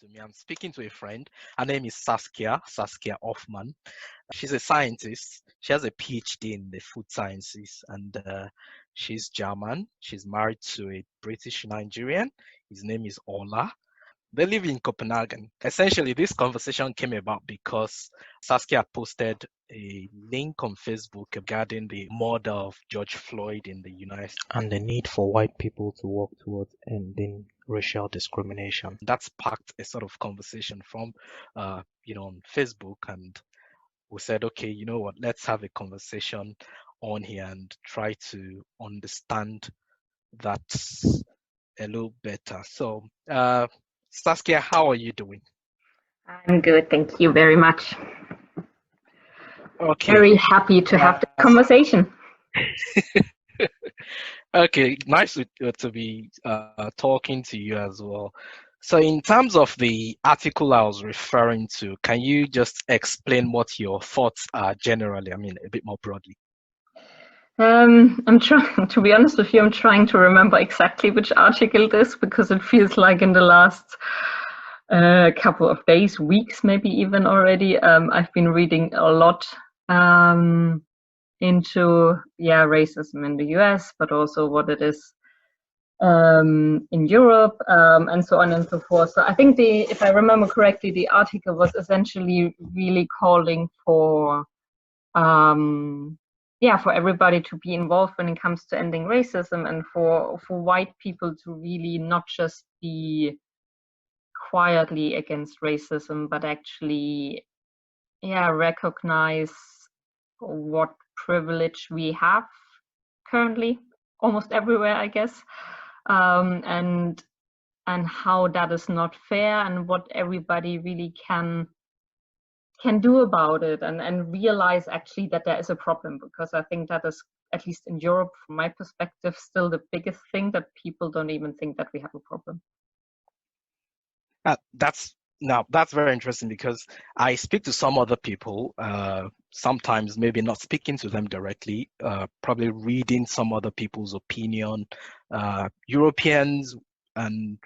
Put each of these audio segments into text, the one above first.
to me. I'm speaking to a friend. Her name is Saskia Hoffman. She's a scientist. She has a PhD in the food sciences, and she's German. She's married to a British Nigerian. His name is Ola. They live in Copenhagen. Essentially, this conversation came about because Saskia posted a link on Facebook regarding the murder of George Floyd in the United States and the need for white people to work towards ending racial discrimination. That sparked a sort of conversation from, on Facebook, and we said, okay, you know what, let's have a conversation on here and try to understand that a little better. So, Saskia, how are you doing? I'm good, thank you very much. Okay. Very happy to have the conversation. Okay, nice to be talking to you as well. So in terms of the article I was referring to, can you just explain what your thoughts are generally? I mean, a bit more broadly. I'm trying, to be honest with you, I'm trying to remember exactly which article it is, because it feels like in the last couple of days, weeks, maybe even already, I've been reading a lot into racism in the US, but also what it is in Europe, and so on and so forth. So I think if I remember correctly, the article was essentially really calling for for everybody to be involved when it comes to ending racism, and for white people to really not just be quietly against racism, but actually recognize what privilege we have currently almost everywhere, I guess, and how that is not fair, and what everybody really can do about it, and realize actually that there is a problem, because I think that is, at least in Europe, from my perspective, still the biggest thing, that people don't even think that we have a problem. That's very interesting, because I speak to some other people, sometimes maybe not speaking to them directly, probably reading some other people's opinion, Europeans and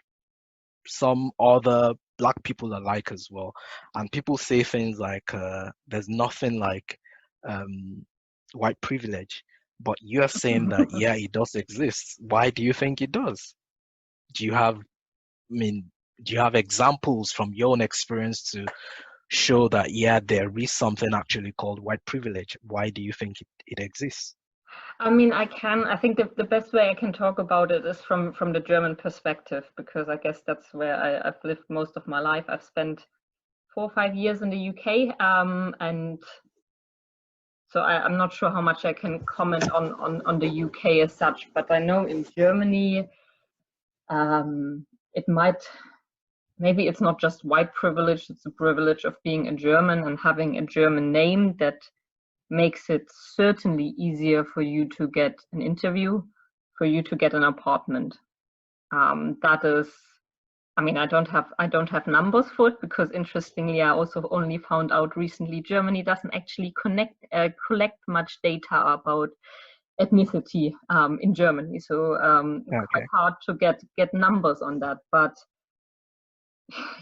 some other Black people alike as well. And people say things like, there's nothing like white privilege. But you're saying that, yeah, it does exist. Why do you think it does? Do you have examples from your own experience to show that, yeah, there is something actually called white privilege? Why do you think it exists? I mean, I think the best way I can talk about it is from the German perspective, because I guess that's where I've lived most of my life. I've spent 4 or 5 years in the UK, and so I'm not sure how much I can comment on the UK as such, but I know in Germany, maybe it's not just white privilege, it's a privilege of being a German and having a German name that makes it certainly easier for you to get an interview, for you to get an apartment. That is, I mean, I don't have numbers for it, because interestingly, I also only found out recently Germany doesn't actually collect much data about ethnicity in Germany. So it's quite hard to get numbers on that. But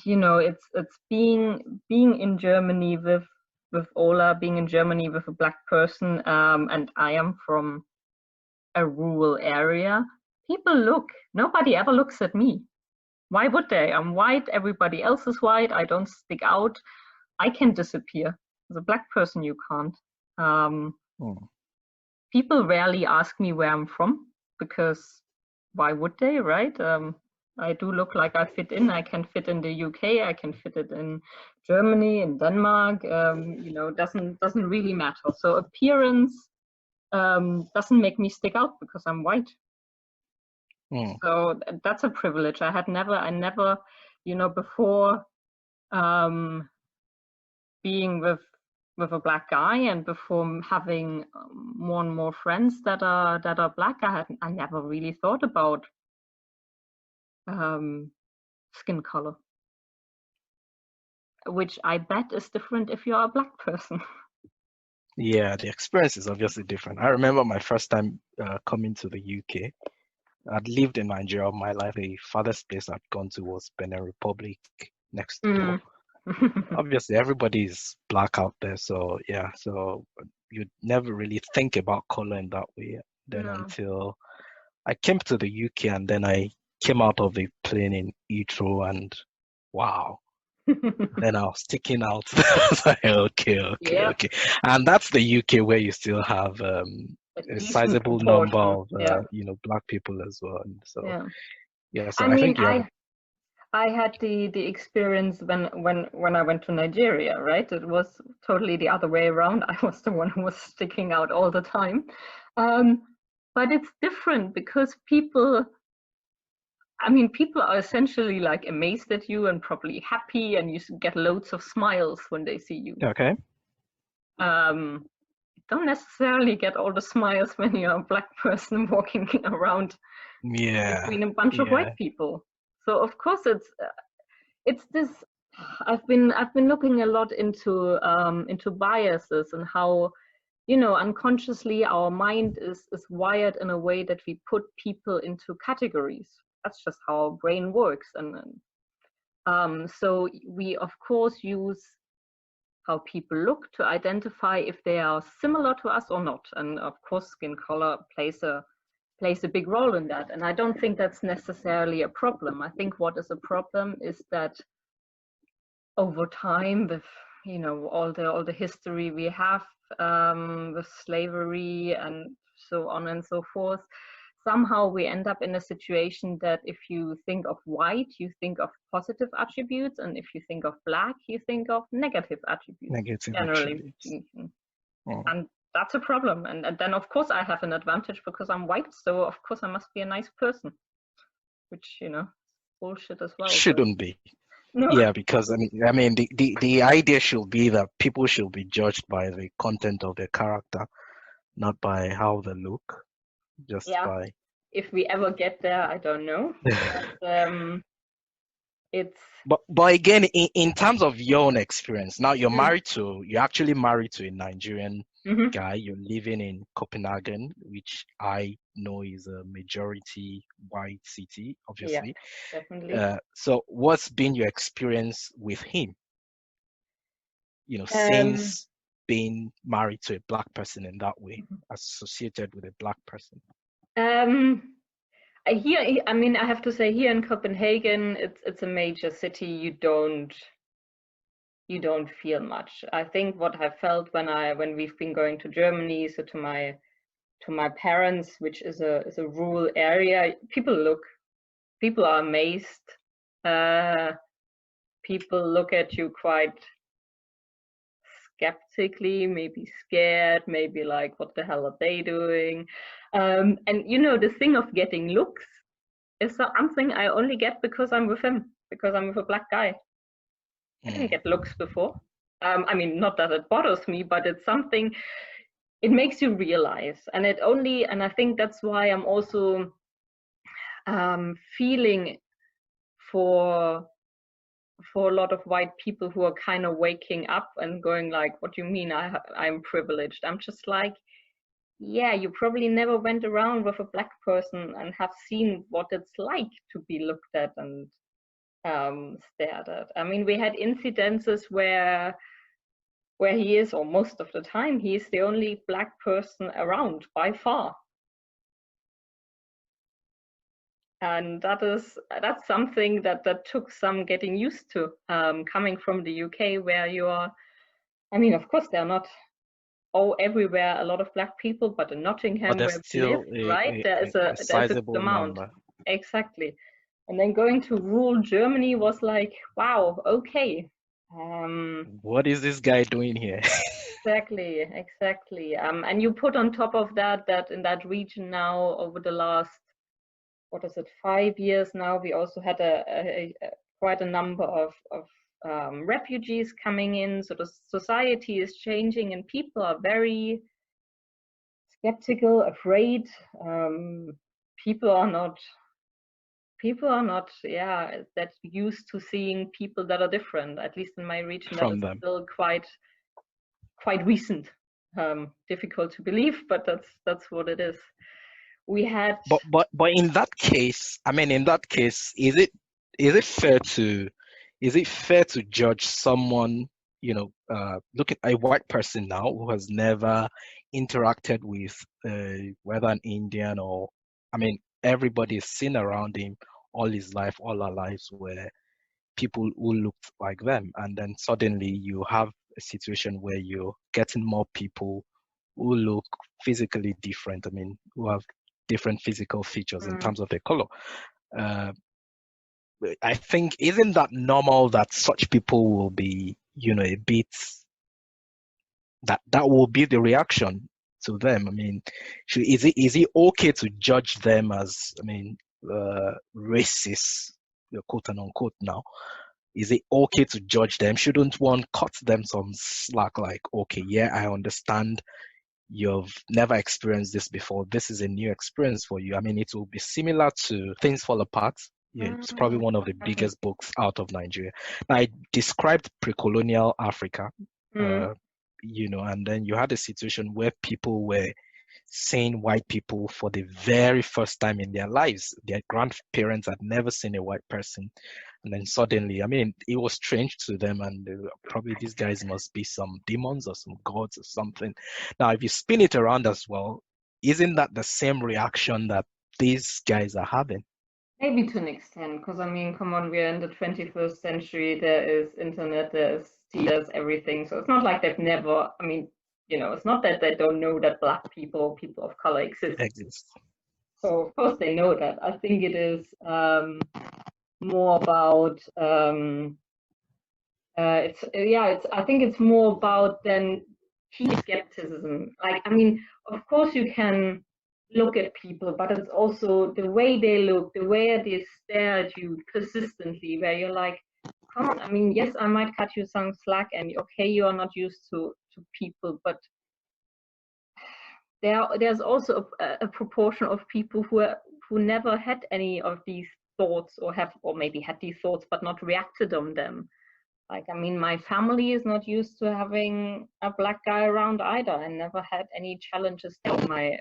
you know, it's being in Germany with Ola, being in Germany with a Black person, and I am from a rural area. Nobody ever looks at me. Why would they? I'm white, everybody else is white, I don't stick out. I can disappear. As a Black person, you can't. People rarely ask me where I'm from, because why would they, right? I do look like I fit in. I can fit in the UK. I can fit it in Germany, in Denmark. Doesn't really matter. So appearance doesn't make me stick out because I'm white. So that's a privilege. I never, before being with a Black guy, and before having more and more friends that are Black, I never really thought about skin color, which I bet is different if you're a Black person. Yeah, the experience is obviously different. I remember my first time coming to the UK. I'd lived in Nigeria all my life. The farthest place I'd gone to was Benin Republic, next door. Mm. Obviously, everybody is black out there, so yeah, so you'd never really think about color in that way. Then No. until I came to the UK, and then I came out of the plane in Heathrow, and wow. Then I was sticking out. I was like, okay, okay, Yeah, okay. And that's the UK where you still have a a decent sizable number proportion. of Yeah, black people as well. And so yeah. yeah, so I I mean, think you have I had the experience when I went to Nigeria, right? It was totally the other way around. I was the one who was sticking out all the time. Um, but it's different because people, I mean, people are essentially like amazed at you and probably happy, and you get loads of smiles when they see you. okay. Um, don't necessarily get all the smiles when you're a black person walking around Yeah, between a bunch of yeah. white people. So of course it's this. I've been looking a lot into biases and how, unconsciously our mind is wired in a way that we put people into categories. That's just how our brain works, and so we of course use how people look to identify if they are similar to us or not. And of course, skin color plays a big role in that. And I don't think that's necessarily a problem. I think what is a problem is that over time, with all the history we have, with slavery and so on and so forth, somehow we end up in a situation that if you think of white, you think of positive attributes, and if you think of black, you think of negative attributes, Negative generally attributes. speaking. Oh. And that's a problem. And then, of course, I have an advantage because I'm white, so of course I must be a nice person, which, bullshit as well. But Shouldn't be. no, Yeah, because I mean the idea should be that people should be judged by the content of their character, not by how they look, just yeah, by if we ever get there, I don't know. But it's but again, in terms of your own experience, now mm, you're actually married to a Nigerian mhm, guy. You're living in Copenhagen, which I know is a majority white city, yeah, obviously. definitely. So what's been your experience with him, Um, since being married to a black person in that way, associated with a black person? um, here, I mean, I have to say, here in Copenhagen, it's a major city. You don't feel much. I think what I felt when we've been going to Germany, so to my parents, which is a rural area, people are amazed. Uh, People look at you quite skeptically, maybe scared, maybe like, what the hell are they doing? And the thing of getting looks is something I only get because I'm with him, because I'm with a black guy. I didn't Mm. get looks before. I mean, not that it bothers me, but it's something, it makes you realize. And I think that's why I'm also feeling for a lot of white people who are kind of waking up and going like, what do you mean I'm privileged? I'm just like, yeah, you probably never went around with a black person and have seen what it's like to be looked at and stared at. I mean, we had incidences where he is, or most of the time, he is the only black person around by far. And that's something that took some getting used to, coming from the UK, where you are. I mean, of course, there are not everywhere a lot of black people, but in But Nottingham, there's where we live, still right, a there's a good sizable amount. number Exactly. And then going to rural Germany was like, wow, okay. what is this guy doing here? Exactly. And you put on top of that in that region now, over the last, what is it, 5 years now, we also had quite a number of refugees coming in. So the society is changing, and people are very skeptical, afraid. Um, people are not yeah, that used to seeing people that are different. At least in my region, that From is them. still quite recent. Difficult to believe, but that's what it is. We had But in that case, I mean, in that case, is it fair to, is it fair to judge someone, look at a white person now who has never interacted with whether an Indian or, I mean, everybody is seen around him all his life, all our lives, where people who looked like them, and then suddenly you have a situation where you're getting more people who look physically different. I mean, who have different physical features in Mm. terms of their color. Uh, I think isn't that normal that such people will be, a bit that will be the reaction to them. I mean, is it okay to judge them as, I mean, racist, quote and unquote now? Is it okay to judge them? Shouldn't one cut them some slack like, okay, yeah, I understand you've never experienced this before. This is a new experience for you. I mean, it will be similar to Things Fall Apart. Yeah, it's probably one of the Okay. biggest books out of Nigeria. I described pre-colonial Africa, Mm. uh, and then you had a situation where people were seeing white people for the very first time in their lives. Their grandparents had never seen a white person. And then suddenly, I mean, it was strange to them, and they were, probably these guys must be some demons or some gods or something. Now, if you spin it around as well, isn't that the same reaction that these guys are having? Maybe to an extent, because I mean, come on, we're in the 21st century. There is internet, there's everything. So it's not like they've never. I mean, it's not that they don't know that black people, people of color exist. Exist. So of course they know that. I think it is more about it's I think it's more about then skepticism. Like, I mean, of course you can look at people, but it's also the way they look, the way they stare at you persistently, where you're like, come on, I mean, yes, I might cut you some slack, and okay, you are not used to people, but there's also a proportion of people who never had any of these thoughts, or maybe had these thoughts but not reacted on them. Like, I mean, my family is not used to having a black guy around either. I never had any challenges with my,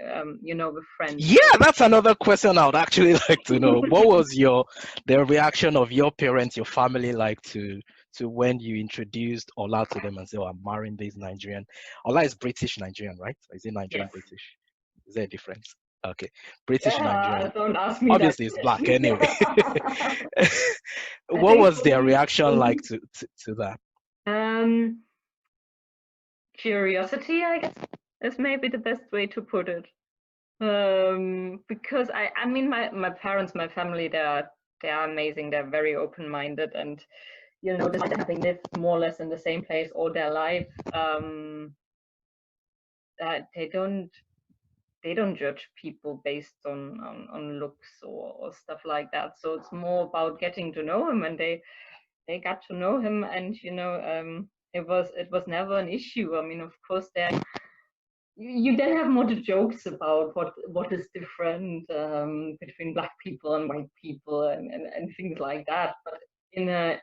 with friends. Yeah, that's another question I would actually like to know. What was the reaction of your parents, your family like to when you introduced Ola to them and say, "Oh, I'm marrying this Nigerian." Ola is British Nigerian, right? Or is it Nigerian Yes. British? Is there a difference? Okay. British Yeah, Nigerian. don't ask me that Obviously, it's black question. anyway. I What think was for their me, reaction like to that? um, curiosity, I guess, is maybe the best way to put it. Because I mean, my parents, my family, they are amazing. They're very open-minded, and despite having lived more or less in the same place all their life, they don't judge people based on looks or stuff like that. So it's more about getting to know him, and they got to know him, and it was never an issue. I mean, of course, you then have more the jokes about what is different between black people and white people, and things like that, but in a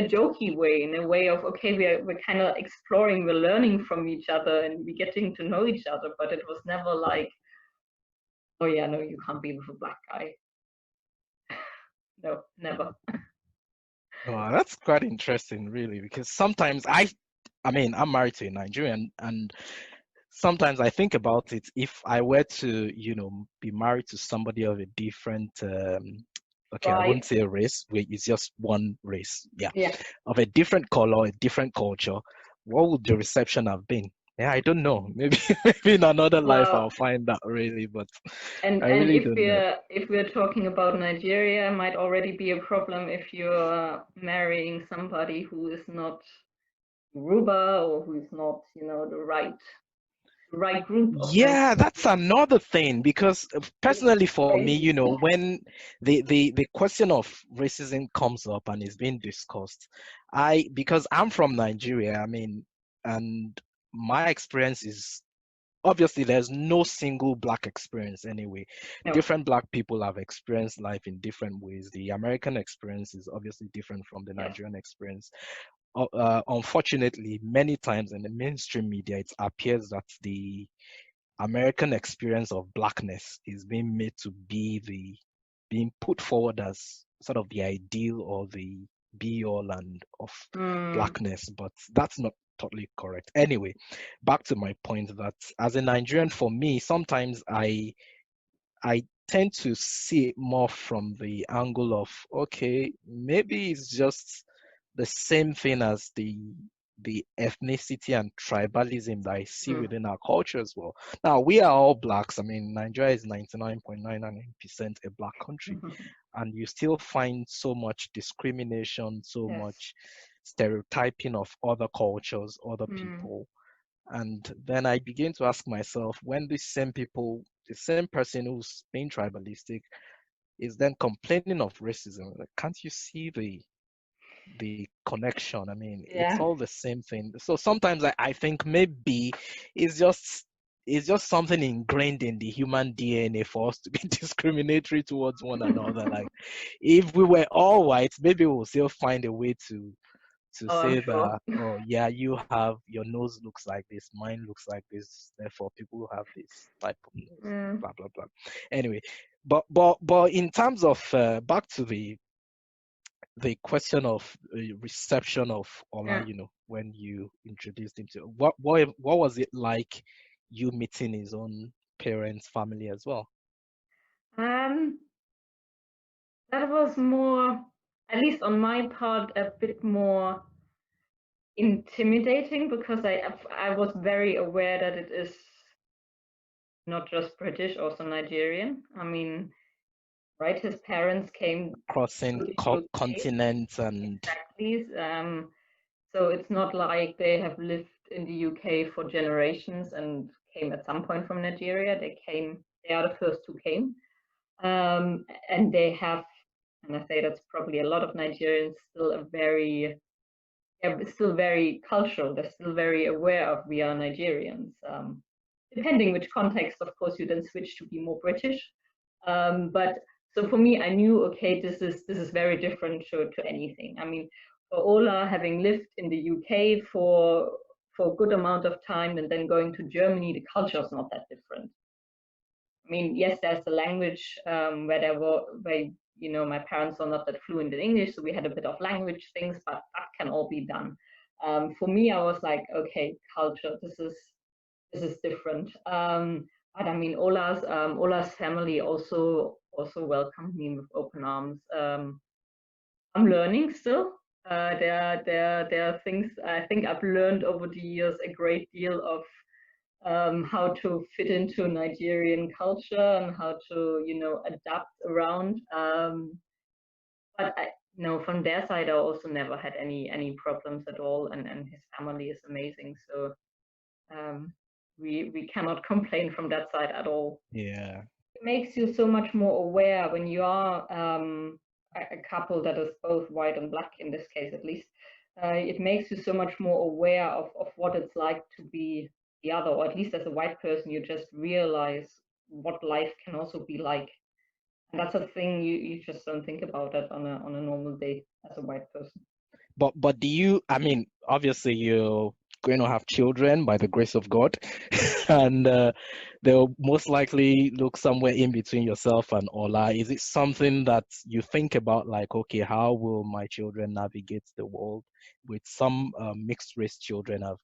jokey way, in a way of, okay, we're kind of exploring, we're learning from each other, and we're getting to know each other, but it was never like, oh yeah, no, you can't be with a black guy. No, never. Oh, that's quite interesting, really, because sometimes I mean, I'm married to a Nigerian, and sometimes I think about it. If I were to, be married to somebody of a different, okay, I Right. wouldn't say a race, it's just one race, yeah, Yeah. of a different color, a different culture, what would the reception have been? Yeah, I don't know. Maybe, maybe in another life Well, I'll find that really, but and I and really if don't know. we're talking about Nigeria, it might already be a problem if you're marrying somebody who is not Yoruba, or who is not, the right group of Yeah, that's Nigerians. another thing because It's personally for me, crazy. when the question of racism comes up and is being discussed, because I'm from Nigeria, I mean, and my experience is obviously there's no single black experience anyway. No. Different black people have experienced life in different ways. The American experience is obviously different from the Yes. Nigerian experience. Unfortunately, many times in the mainstream media, it appears that the American experience of blackness is being put forward as sort of the ideal or the be all and of Mm, blackness, but that's not totally correct. Anyway, back to my point that as a Nigerian, for me, sometimes I tend to see it more from the angle of, okay, maybe it's just the same thing as the ethnicity and tribalism that I see mm, within our culture as well. Now, we are all blacks. I mean, Nigeria is 99.99% a black country, and you still find so much discrimination, so yes. much stereotyping of other cultures, other Mm, people. And then I begin to ask myself, when these same people, the same person who's being tribalistic, is then complaining of racism, like, can't you see the connection? I mean, it's yeah. all the same thing. So sometimes I think maybe it's just it's just something ingrained in the human DNA for us to be discriminatory towards one another. Like, if we were all white, maybe we'll still find a way to Oh, I'm say sure. that, oh yeah, you have your nose looks like this, mine looks like this, therefore people who have this type of nose, Mm, blah blah blah. Anyway, but in terms of back to the question of reception of Ola, yeah. when you introduced him to, what was it like, you meeting his own parents, family as well? Um, that was more, at least on my part, a bit more intimidating because I was very aware that it is not just British, also Nigerian. I mean, right, his parents came Crossing to the UK continents and exactly. So it's not like they have lived in the UK for generations and came at some point from Nigeria. They are the first who came. And they have, and I say that's probably a lot of Nigerians, still a very, yeah, still very cultural. They're still very aware of we are Nigerians. Depending which context, of course, you then switch to be more British. But so for me, I knew, okay, this is very different to anything. I mean, for Ola, having lived in the UK for a good amount of time and then going to Germany, the culture is not that different. I mean, yes, there's the language where my parents are not that fluent in English, so we had a bit of language things, but that can all be done. For me, I was like, okay, culture, this is different. But I mean, Ola's family also welcomed me with open arms. I'm learning still. There are things I think I've learned over the years a great deal of how to fit into Nigerian culture and how to, adapt around. But from their side, I also never had any problems at all, and his family is amazing. So um, we cannot complain from that side at all. yeah. It makes you so much more aware when you are a couple that is both white and black in this case at least. It makes you so much more aware of what it's like to be the other, or at least as a white person, you just realize what life can also be like. And that's a thing you just don't think about that on a normal day as a white person. But do you, I mean, obviously you're going to have children by the grace of God, and they'll most likely look somewhere in between yourself and Ola. Is it something that you think about, like, okay, how will my children navigate the world? With some mixed race children have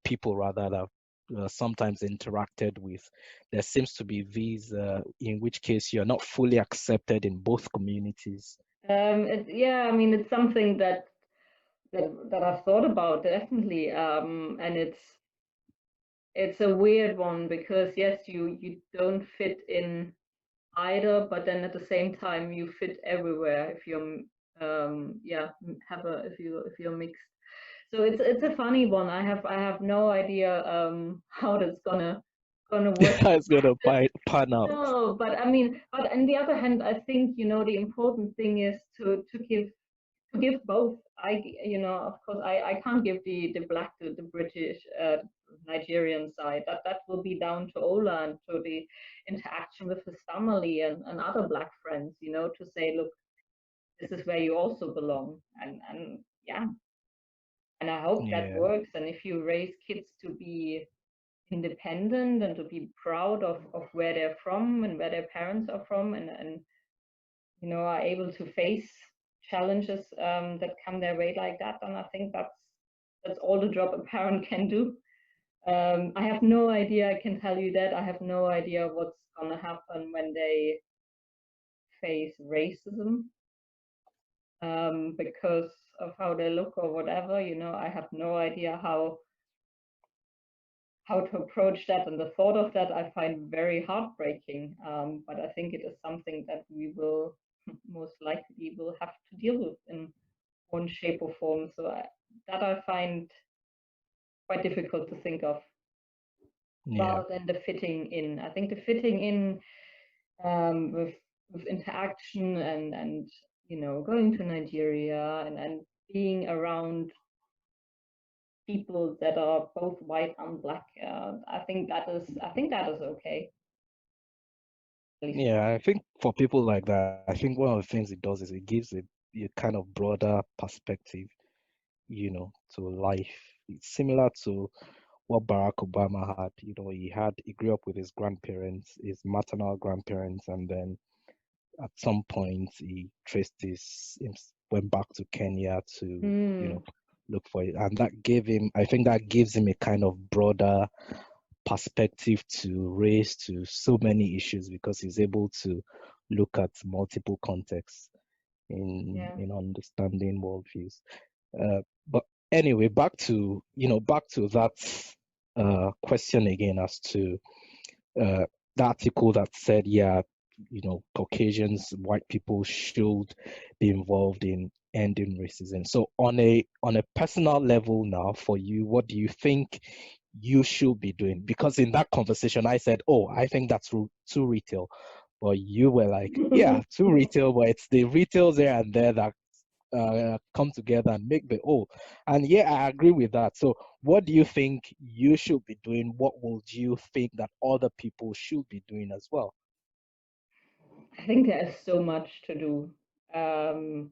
people rather that sometimes interacted with, there seems to be these in which case you're not fully accepted in both communities. Yeah, I mean, it's something that I've thought about definitely, and it's a weird one because yes, you don't fit in either, but then at the same time you fit everywhere if you're yeah have a if you're mixed. So it's a funny one. I have no idea how that's gonna work. It's gonna pan out. No, but I mean, but on the other hand, I think the important thing is to give both. Of course, I can't give the black to the British Nigerian side. That will be down to Ola and to the interaction with his family and other black friends. To say, look, this is where you also belong, and yeah, and I hope that Yeah, works. And if you raise kids to be independent and to be proud of where they're from and where their parents are from, and are able to face challenges that come their way like that, and I think that's all the job a parent can do. I have no idea. I can tell you that I have no idea what's gonna happen when they face racism because of how they look or whatever. I have no idea how to approach that, and the thought of that I find very heartbreaking. But I think it is something that we will most likely will have to deal with in one shape or form. So that I find quite difficult to think of, Yeah. rather than the fitting in. I think the fitting in with interaction and going to Nigeria and being around people that are both white and black. I think that is okay, at least for Yeah, me. I think for people like that, I think one of the things it does is it gives a kind of broader perspective, to life. It's similar to what Barack Obama had. He grew up with his grandparents, his maternal grandparents, and then at some point he went back to Kenya to, Mm, look for it. And I think that gives him a kind of broader perspective to raise to so many issues because he's able to look at multiple contexts yeah. in understanding worldviews. But anyway, back to that question again as to uh, the article that said, yeah, Caucasians, white people should be involved in ending racism. So on a personal level now, for you, what do you think you should be doing? Because in that conversation, I said, oh, I think that's too retail. But you were like, yeah, too retail, but it's the retails there and there that come together and make the whole. And yeah, I agree with that. So, what do you think you should be doing? What would you think that other people should be doing as well? I think there is so much to do. Um,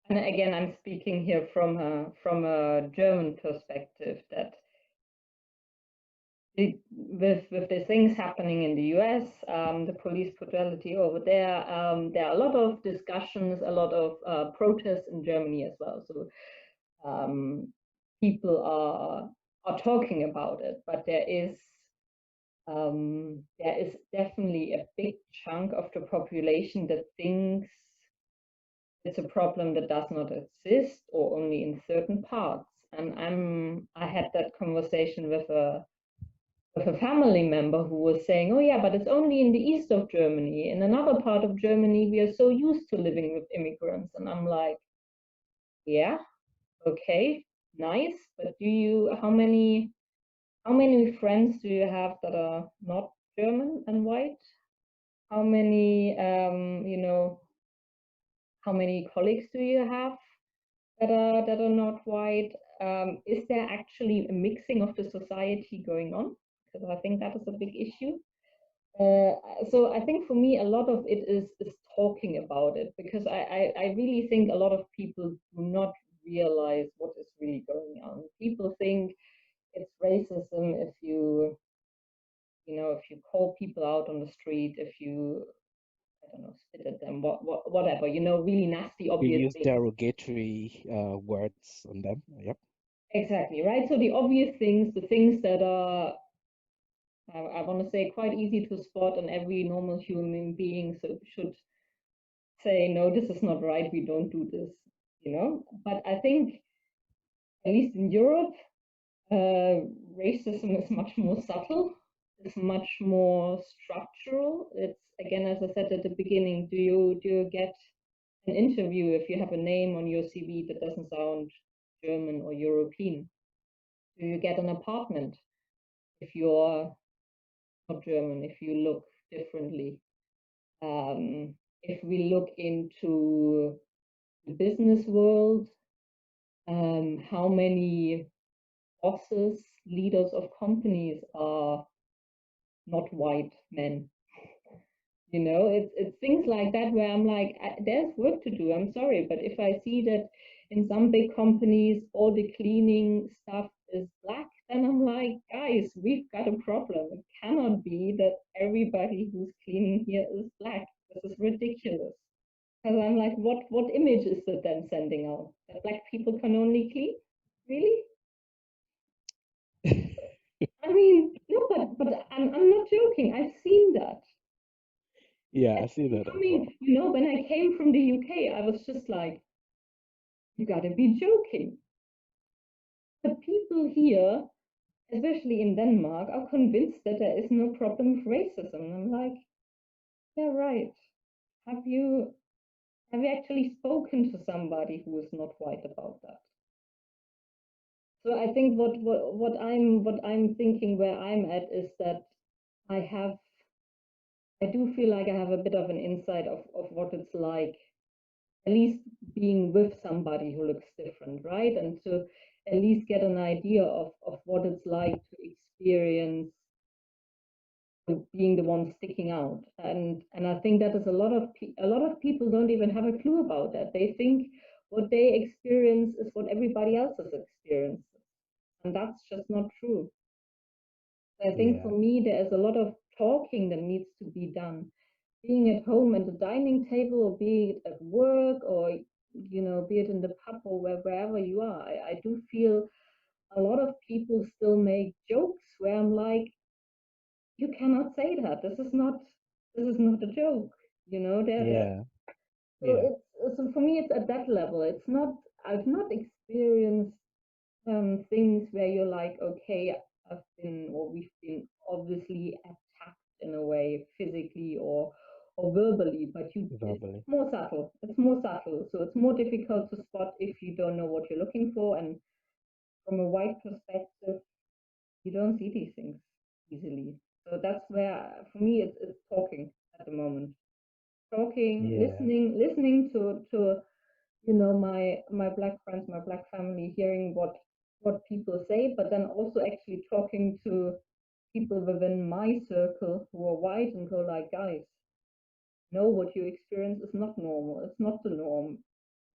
and again, I'm speaking here from a German perspective. That with the things happening in the US, the police brutality over there are a lot of discussions, a lot of protests in Germany as well. So um, people are talking about it, but there is definitely a big chunk of the population that thinks it's a problem that does not exist or only in certain parts. And I had that conversation with a family member who was saying, "Oh yeah, but it's only in the east of Germany. In another part of Germany, we are so used to living with immigrants." And I'm like, "Yeah, okay, nice, but how many friends do you have that are not German and white? How many how many colleagues do you have that are not white? Is there actually a mixing of the society going on? Because I think that is a big issue. Uh, so I think for me, a lot of it is talking about it, because I really think a lot of people do not realize what is really going on. People think it's racism if you call people out on the street, if you, I don't know, spit at them, whatever, really nasty, You obvious use things. derogatory words on them. Yep. Exactly, right? So the obvious things, the things that are, I want to say, quite easy to spot, and every normal human being should say, no, this is not right, we don't do this. But I think, at least in Europe, racism is much more subtle, it's much more structural. It's, again, as I said at the beginning, do you get an interview if you have a name on your CV that doesn't sound German or European? Do you get an apartment if you're not German, if you look differently? If we look into the business world, how many bosses, leaders of companies are not white men? It's things like that where I'm like, there's work to do. I'm sorry, but if I see that in some big companies all the cleaning stuff is black, then I'm like, guys, we've got a problem. It cannot be that everybody who's cleaning here is black. This is ridiculous. Because I'm like, what image is it then sending out? That black people can only clean? Really? I mean, no, but I'm not joking. I've seen that. Yeah, And I see people that as well. coming, when I came from the UK, I was just like, you gotta be joking. The people here, especially in Denmark, are convinced that there is no problem with racism. And I'm like, yeah, right. Have you have you actually spoken to somebody who is not white about that? So I think what I'm thinking where I'm at is that I have I do feel like I have a bit of an insight of what it's like, at least being with somebody who looks different, right? And to at least get an idea of what it's like to experience being the one sticking out. And I think that is a lot of people don't even have a clue about that. They think what they experience is what everybody else has experienced. And that's just not true. I think for Yeah, me, there is a lot of talking that needs to be done. Being at home at the dining table, or be it at work, or be it in the pub or wherever you are. I do feel a lot of people still make jokes where I'm like, you cannot say that. This is not a joke. There. yeah, So yeah, so for me, it's at that level. It's not. I've not experienced things where you're like, okay, we've been obviously attacked in a way, physically or verbally, but it's verbally. more subtle. It's more subtle, so it's more difficult to spot if you don't know what you're looking for. And from a white perspective, you don't see these things easily. So that's where, for me, it's talking at the moment. Talking, Yeah, listening to my black friends, my black family, hearing what people say, but then also actually talking to people within my circle who are white and go like, guys, no, what you experience is not normal. It's not the norm.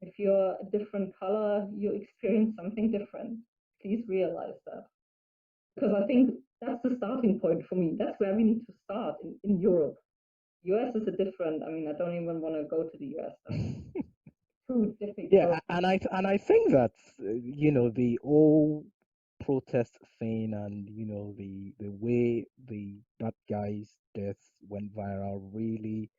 If you're a different color, you experience something different. Please realize that. Because I think that's the starting point for me. That's where we need to start in Europe. US is a different, I mean, I don't even want to go to the US. That's too yeah, difficult. and I think that the whole protest thing, and the way that guy's death went viral really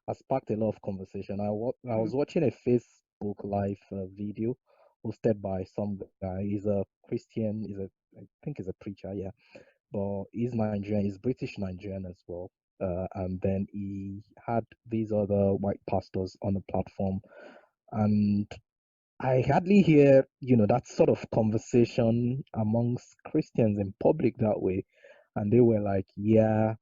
has sparked a lot of conversation. I Mm, was watching a Facebook live video hosted by some guy. He's a Christian. I think he's a preacher. Yeah, but he's Nigerian. He's British Nigerian as well. And then he had these other white pastors on the platform, and I hardly hear, that sort of conversation amongst Christians in public that way. And they were like, yeah,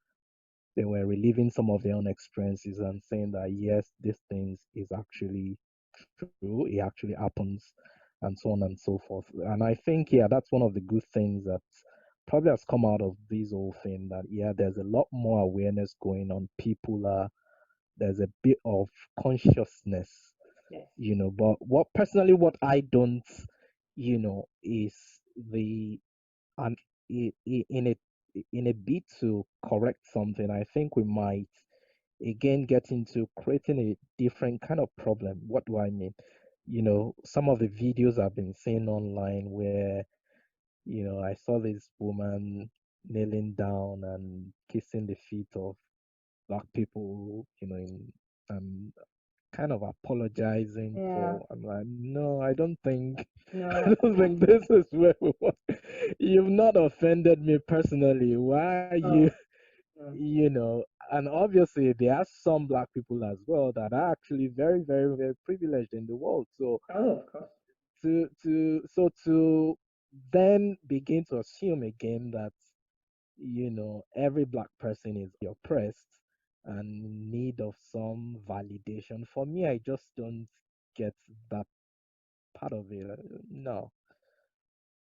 they were reliving some of their own experiences and saying that, yes, this thing is actually true, it actually happens, and so on and so forth. And I think, yeah, that's one of the good things that probably has come out of this whole thing, that, yeah, there's a lot more awareness going on. People are, there's a bit of consciousness, yes. but what I don't, is the and in a bid to correct something, I think we might again get into creating a different kind of problem. What do I mean? Some of the videos I've been seeing online where, I saw this woman kneeling down and kissing the feet of black people, and kind of apologizing Yeah. for. I'm like, no, I don't think, I No. don't think this is where we want. You've not offended me personally. Why are you, No. No. you know? And obviously, there are some black people as well that are actually very, very, very privileged in the world. So Oh, of course. to then begin to assume again that every black person is oppressed and in need of some validation. For me, I just don't get that part of it. No.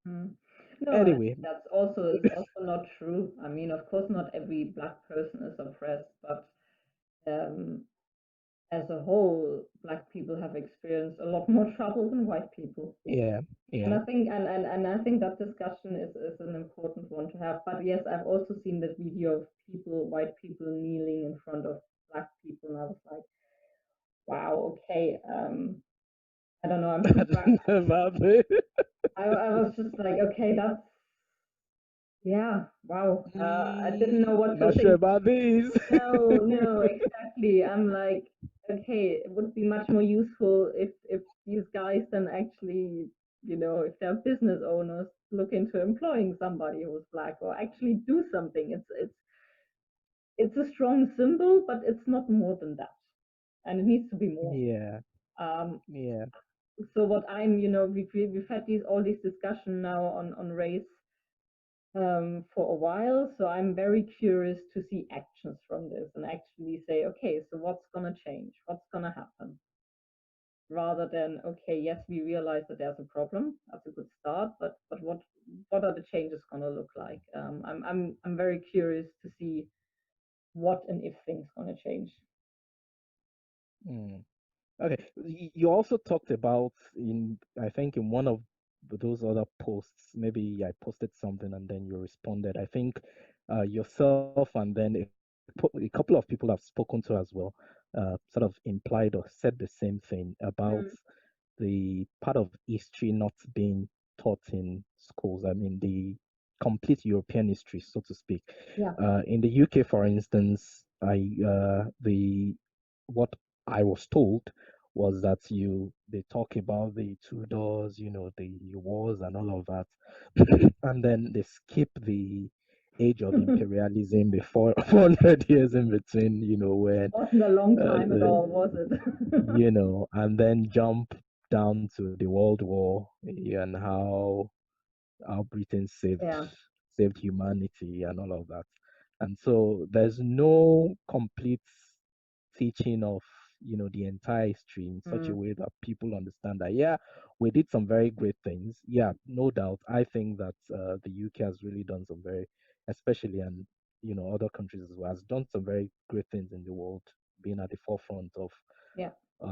Mm. No, and I Anyway, think that's also is also not true. I mean, of course, not every black person is oppressed, but um, as a whole, black people have experienced a lot more trouble than white people. yeah, And yeah, I think that discussion is an important one to have. But yes, I've also seen that video of white people kneeling in front of black people, and I was like, Wow. Okay. I don't know. I'm I super. don't know about this. I was just like, okay, that's yeah. Wow. I didn't know what to Not sure think. about these. No, no, exactly. I'm like, okay, it would be much more useful if these guys then actually, if they're business owners, look into employing somebody who's black or actually do something. It's a strong symbol, but it's not more than that, and it needs to be more. Yeah, Um, yeah. so what we've had these all these discussion now on race for a while. So I'm very curious to see actions from this and actually say, okay, so what's going to change? What's going to happen? Rather than, okay, yes, we realize that there's a problem. That's a good start, but what are the changes going to look like? I'm very curious to see what and if things going to change. Mm. Okay. You also talked about I think in one of those other posts, maybe I posted something and then you responded. I think yourself and then a couple of people I've spoken to as well, sort of implied or said the same thing about Mm, the part of history not being taught in schools. I mean, the complete European history, so to speak. yeah. In the UK, for instance, the what I was told was that they talk about the Tudors, the wars and all of that, and then they skip the age of imperialism, the 400 years in between, Wasn't a long time at the, all, was it? and then jump down to the World War and how Britain Yeah. saved humanity and all of that. And so there's no complete teaching of the entire history in such a Mm, way that people understand that we did some very great things. Yeah, no doubt. I think that the UK has really done some very, especially and other countries as well, has done some very great things in the world, being at the forefront of yeah.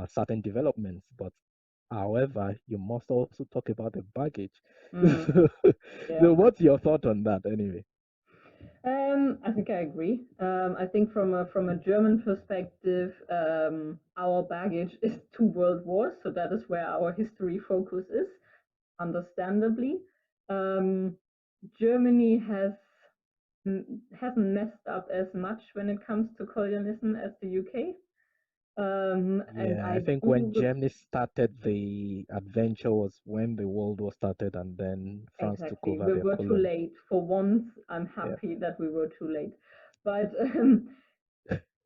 certain developments. But however, you must also talk about the baggage. Mm, So, yeah. what's your thought on that, anyway? I think I agree. I think from a German perspective, our baggage is two world wars, so that is where our history focus is, understandably. Um, Germany hasn't messed up as much when it comes to colonialism as the UK. And Yeah, I I think when do Germany started the adventure was when the World War started, and then France took exactly. over We their were too colony. late. For once, I'm Yeah, happy that we were too late. But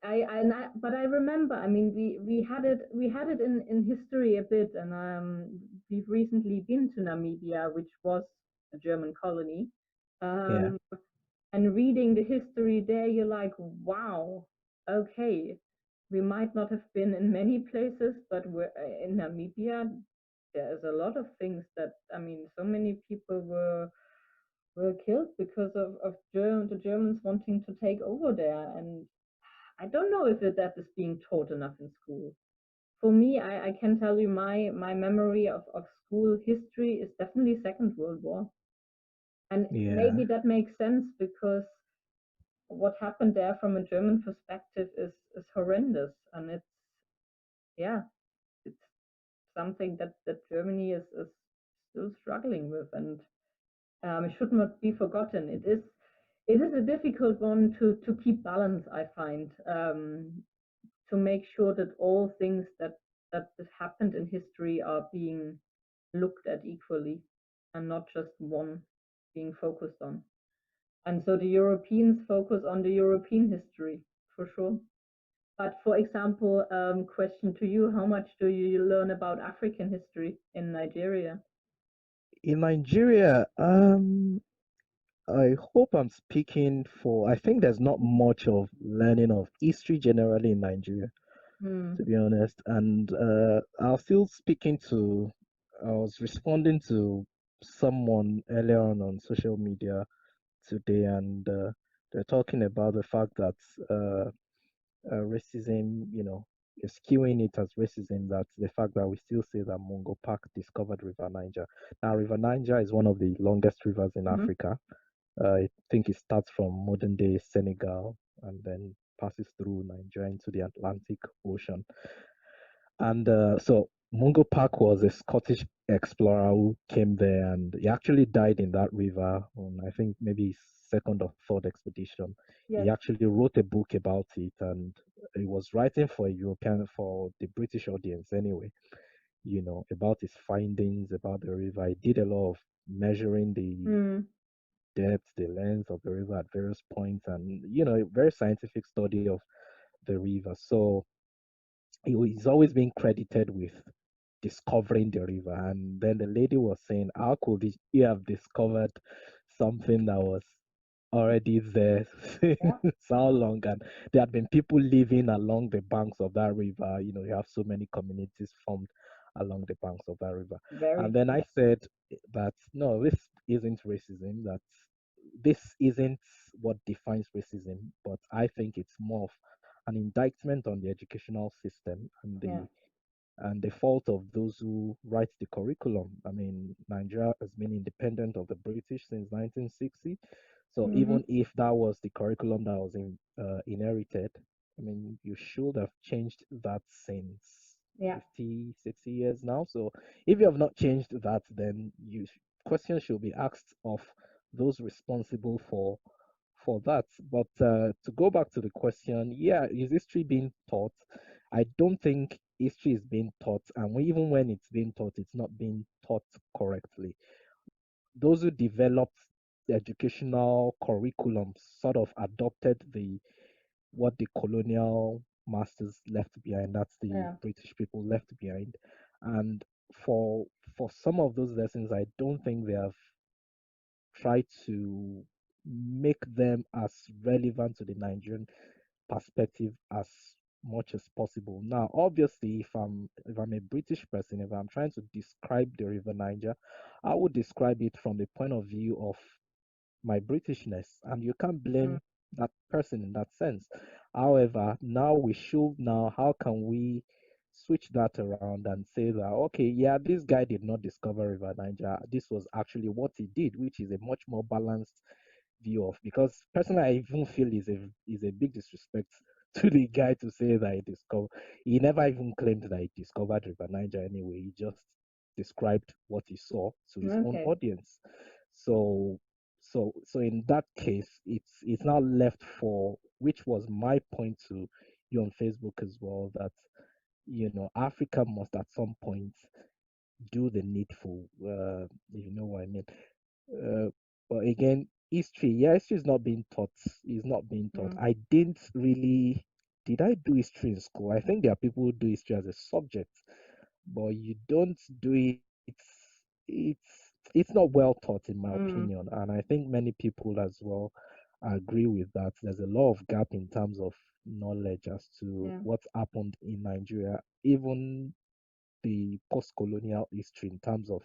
but I remember. I mean, we had it in history a bit, and we've recently been to Namibia, which was a German colony, yeah, um, and reading the history there, you're like, wow, okay, we might not have been in many places, but we're in Namibia. There's a lot of things that I mean, so many people were killed because of the Germans wanting to take over there, and I don't know if that is being taught enough in school. For me, I can tell you my memory of school history is definitely Second World War. And maybe yeah, that makes sense because what happened there from a German perspective is horrendous. And yeah, it's something that Germany is still struggling with. And it should not be forgotten. It is a difficult one to keep balance, I find. To make sure that all things that happened in history are being looked at equally and not just one being focused on. And so the Europeans focus on the European history for sure. But for example, question to you: How much do you learn about African history in Nigeria? in Nigeria, I hope I'm speaking for. I think there's not much of learning of history generally in Nigeria, Hmm. to be honest. And I was still speaking to, I was responding to someone earlier on social media today, and they're talking about the fact that racism, is skewing it as racism. That the fact that we still say that Mungo Park discovered River Niger. Now, River Niger is one of the longest rivers in Mm-hmm. Africa. I think it starts from modern day Senegal and then passes through Nigeria into the Atlantic Ocean. And so Mungo Park was a Scottish explorer who came there, and he actually died in that river on, I think, maybe his second or third expedition. He Yes. actually wrote a book about it, and he was writing for for the British audience anyway, about his findings about the river. He did a lot of measuring the Mm. depth, the length of the river at various points, and, a very scientific study of the river. So he's always been credited with discovering the river. And then the lady was saying, how could you have discovered something that was already there Yeah. so long? And there had been people living along the banks of that river. You have so many communities formed along the banks of that river. Very And then true. I said that no, this isn't racism, that this isn't what defines racism, but I think it's more of an indictment on the educational system Yeah. and the fault of those who write the curriculum. I mean, Nigeria has been independent of the British since 1960. So Mm-hmm. even if that was the curriculum that was inherited, I mean, you should have changed that since Yeah. 50, 60 years now. So if you have not changed that, then questions should be asked of those responsible for that. But to go back to the question, yeah, is history being taught? I don't think history is being taught, and even when it's being taught, it's not being taught correctly. Those who developed the educational curriculum sort of adopted the what the colonial masters left behind. That's the Yeah. British people left behind, and for for some of those lessons, I don't think they have tried to make them as relevant to the Nigerian perspective as much as possible. Now, obviously, if I'm a British person, if I'm trying to describe the River Niger, I would describe it from the point of view of my Britishness, and you can't Mm. blame that person in that sense. However, now we should now how can we switch that around and say that okay, yeah, this guy did not discover River Niger. This was actually what he did, which is a much more balanced view of because personally I even feel is a big disrespect to the guy to say that he never even claimed that he discovered River Niger anyway. He just described what he saw to his own Okay. audience. So so in that case it's now left for which was my point to you on Facebook as well that Africa must at some point do the needful, if you know what I mean. Uh, but again, history, yeah, history is not being taught. Is not being taught. Mm. I didn't really. Did I do history in school? I think there are people who do history as a subject, but you don't do it. It's not well taught, in my Mm. opinion, and I think many people as well agree with that. There's a lot of gap in terms of knowledge as to Yeah. what's happened in Nigeria, even the post-colonial history in terms of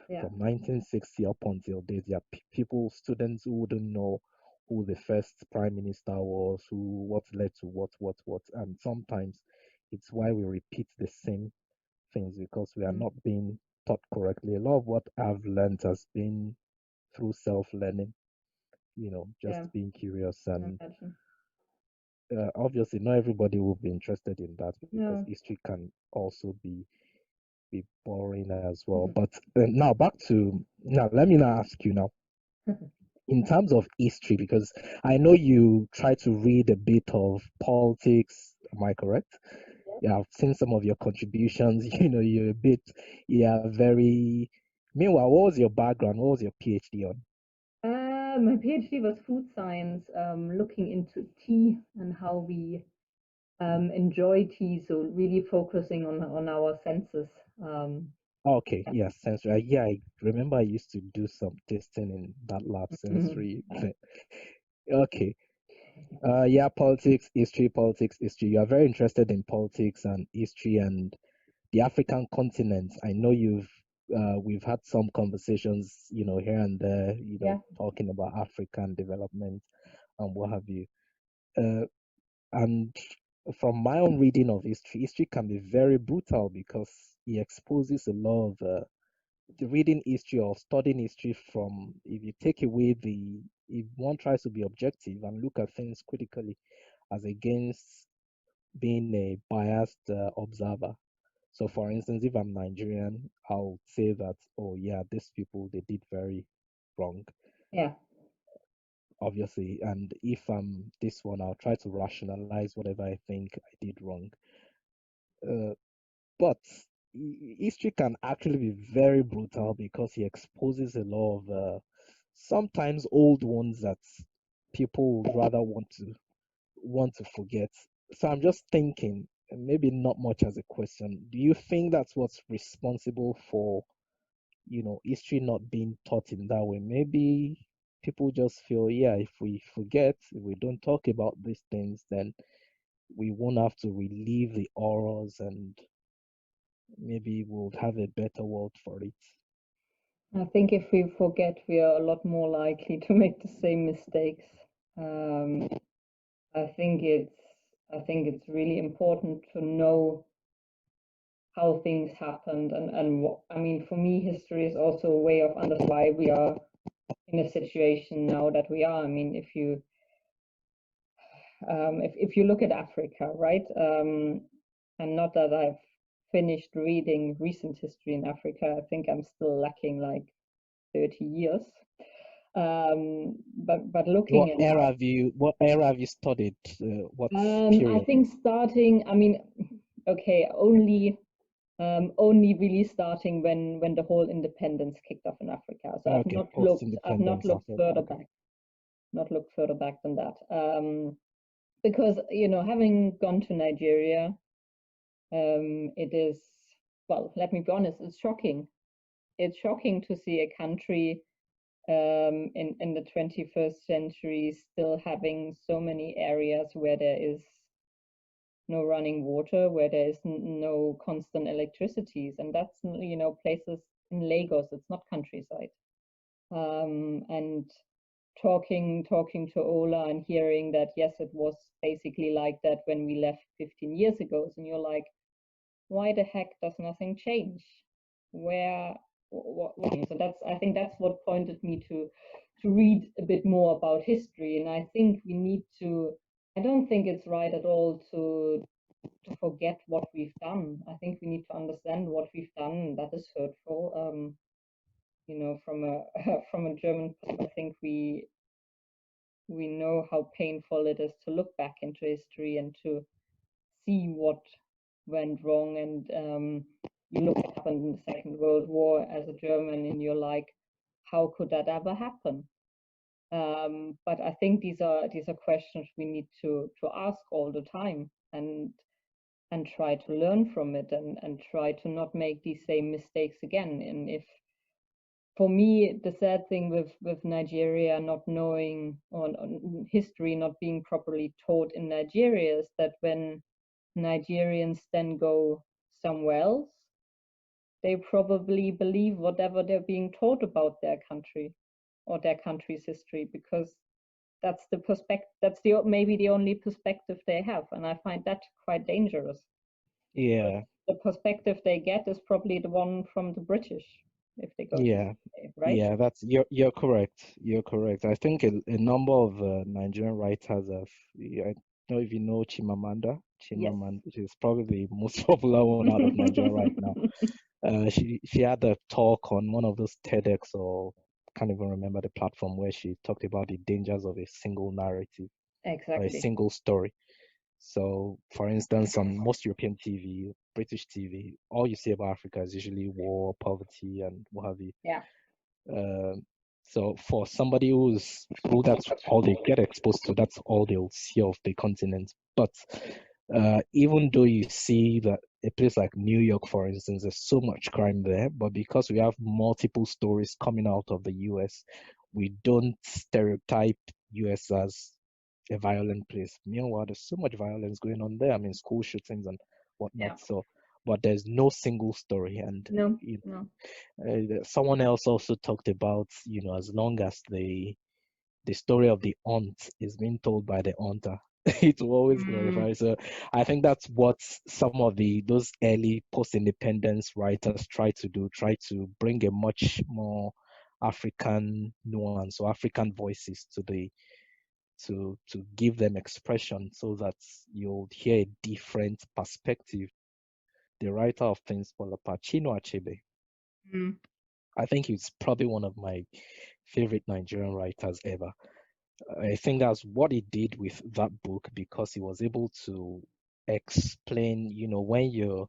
Yeah. from 1960 up until date. There are people, students who wouldn't know who the first prime minister was, what led to what, and sometimes it's why we repeat the same things because we are Mm. not being taught correctly. A lot of what I've learned has been through self-learning, just Yeah. being curious I and imagine. obviously not everybody will be interested in that because No. history can also be boring as well. But now back to now, let me now ask you now in terms of history because I know you try to read a bit of politics. Am I correct? Yeah, I've seen some of your contributions. You're a bit, yeah, very. Meanwhile, what was your background? What was your PhD on? My PhD was food science, looking into tea and how we enjoy tea. So really focusing on our senses. Okay, yeah, sensory. Yeah, I remember I used to do some testing in that lab, sensory. Okay. Yeah, politics, history. You are very interested in politics and history and the African continent. I know we've had some conversations, here and there, Yeah. talking about African development and what have you. Uh, and from my own reading of history can be very brutal because it exposes a lot of the reading history or studying history from if you take away if one tries to be objective and look at things critically as against being a biased observer. So, for instance, if I'm Nigerian, I'll say that, oh yeah, these people they did very wrong, Yeah. obviously. And if I'm this one, I'll try to rationalize whatever I think I did wrong. Uh, but history can actually be very brutal because he exposes a lot of sometimes old ones that people would rather want to forget. So I'm just thinking, and maybe not much as a question. Do you think that's what's responsible for, history not being taught in that way? Maybe people just feel, yeah, if we forget, if we don't talk about these things, then we won't have to relive the horrors and maybe we'll have a better world for it. I think if we forget, we are a lot more likely to make the same mistakes. Um, I think it's I think it's really important to know how things happened and what I mean. For me, history is also a way of understanding why we are in a situation now that we are. I mean, if you look at Africa, right? And not that I've finished reading recent history in Africa. I think I'm still lacking like 30 years. But looking at What era have you studied? What I period? think starting, I mean, okay, only really starting when the whole independence kicked off in Africa. So Okay, I've not post-independence looked Africa. further Okay. back, than that. Because having gone to Nigeria, it is, well, let me be honest, it's shocking. It's shocking to see a country in the 21st century still having so many areas where there is no running water, where there is no constant electricities, and that's places in Lagos. It's not countryside. And talking to Ola and hearing that yes, it was basically like that when we left 15 years ago, and you're like, why the heck does nothing change? Where what? So that's I think that's what pointed me to read a bit more about history, and I think we need to. I don't think it's right at all to forget what we've done. I think we need to understand what we've done. That is hurtful. From a from a German perspective, I think we know how painful it is to look back into history and to see what went wrong. And you look at what happened in the Second World War as a German, and you're like, how could that ever happen? But I think these are questions we need to ask all the time, and try to learn from it, and try to not make these same mistakes again. And if for me, the sad thing with Nigeria not knowing on history not being properly taught in Nigeria is that when Nigerians then go somewhere else, they probably believe whatever they're being taught about their country or their country's history, because that's the perspective, that's the maybe the only perspective they have, and I find that quite dangerous. Yeah, The perspective they get is probably the one from the British if they go to yeah, the UK, right? yeah. That's you're correct. You're correct. I think a number of Nigerian writers have. I don't know if you know Chimamanda. Yes. Chimamanda, she's probably the most popular one out of Nigeria right now. She had a talk on one of those TEDx or can't even remember the platform where she talked about the dangers of a single narrative or a Exactly. single story. So, for instance, on most European TV, British TV, all you see about Africa is usually war, poverty, and what have you. Yeah. Um, so, for somebody who that's all they get exposed to, that's all they'll see of the continent. But even though you see that a place like New York, for instance, there's so much crime there, but because we have multiple stories coming out of the US, we don't stereotype US as a violent place. Meanwhile, there's so much violence going on there. I mean, school shootings and whatnot. Yeah. So, but there's no single story. And No. No. someone else also talked about, as long as the story of the aunt is being told by the hunter, it will always Mm, glorify. So I think that's what some of those early post-independence writers try to do, try to bring a much more African nuance or African voices to give them expression so that you'll hear a different perspective. the writer of Things Fall Apart, Chinua Achebe. Mm. I think he's probably one of my favorite Nigerian writers ever. I think that's what he did with that book because he was able to explain, when you're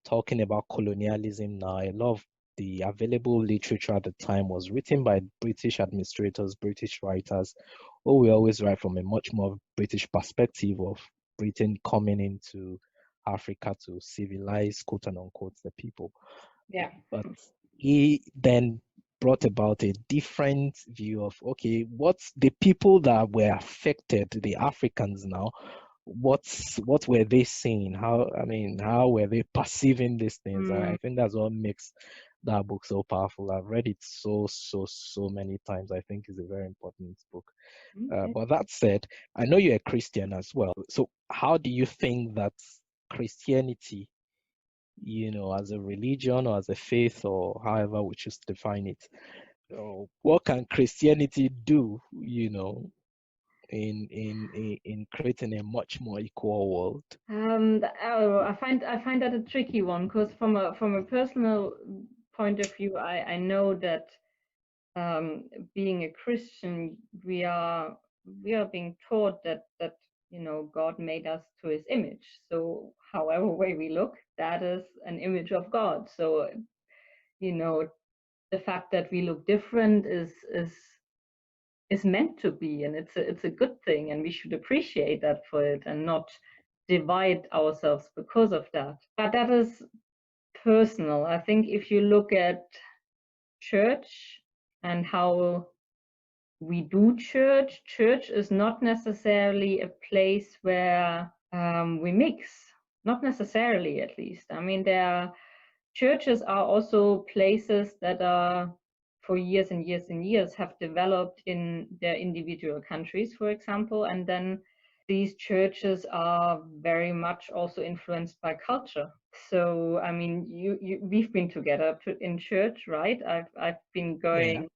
talking about colonialism now, a lot of the available literature at the time was written by British administrators, British writers, who we always write from a much more British perspective of Britain coming into Africa to civilize, quote and unquote, the people. Yeah. But he then brought about a different view of, okay, what's the people that were affected, the Africans now, what were they seeing? How were they perceiving these things? I think that's what makes that book so powerful. I've read it so many times. I think it's a very important book. Okay. But that said, I know you're a Christian as well. So how do you think that Christianity, as a religion or as a faith or however we choose to define it, what can Christianity do, in creating a much more equal world? I find that a tricky one because from a personal point of view, I know that being a Christian, we are being taught that God made us to His image. So however way we look, that is an image of God. So you know the fact that we look different is meant to be, and it's a good thing, and we should appreciate that for it and not divide ourselves because of that. But that is personal. I think if you look at church and how we do church, church is not necessarily a place where we mix, not necessarily at least. I mean, churches are also places that are for years and years and years have developed in their individual countries, for example, and then these churches are very much also influenced by culture. So I mean, we've been together in church, right? I've been Yeah, going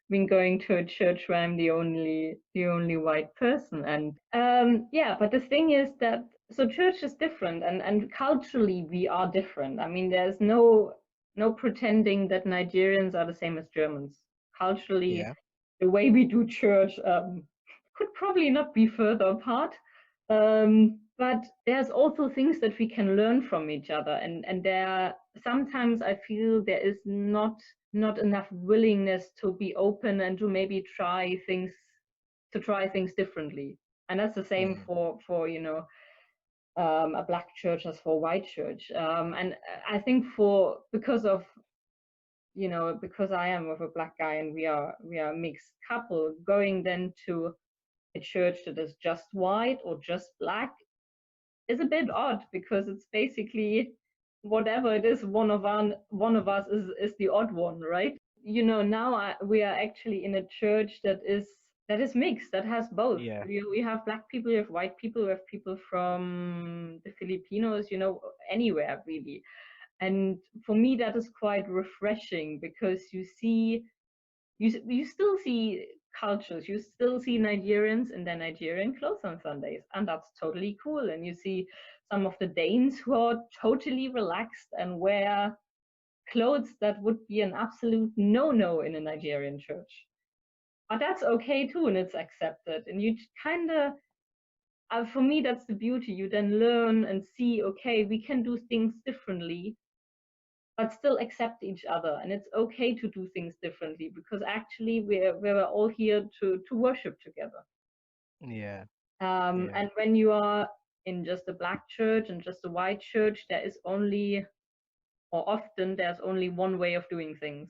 been going to a church where I'm the only white person, and yeah. But the thing is that so church is different, and culturally we are different. I mean, there's no pretending that Nigerians are the same as Germans. Culturally, yeah, the way we do church could probably not be further apart. But there's also things that we can learn from each other, and there sometimes I feel there is not enough willingness to be open and to maybe try things differently. And that's the same mm, for a black church as for a white church. And I think for because I am with a black guy and we are a mixed couple, going then to a church that is just white or just black is a bit odd because it's basically whatever it is, one of us is the odd one, right? Now we are actually in a church that is mixed, that has both. yeah, We have black people, we have white people, we have people from the Filipinos, anywhere really. And for me, that is quite refreshing because you still see cultures, you still see Nigerians in their Nigerian clothes on Sundays, and that's totally cool. And you see some of the Danes who are totally relaxed and wear clothes that would be an absolute no-no in a Nigerian church. But that's okay too, and it's accepted. And you kind of, for me, that's the beauty. You then learn and see, okay, we can do things differently, but still accept each other. And it's okay to do things differently because actually we're all here to worship together. yeah, yeah, And when you are in just a black church and just a white church, there is only, or often there's only one way of doing things,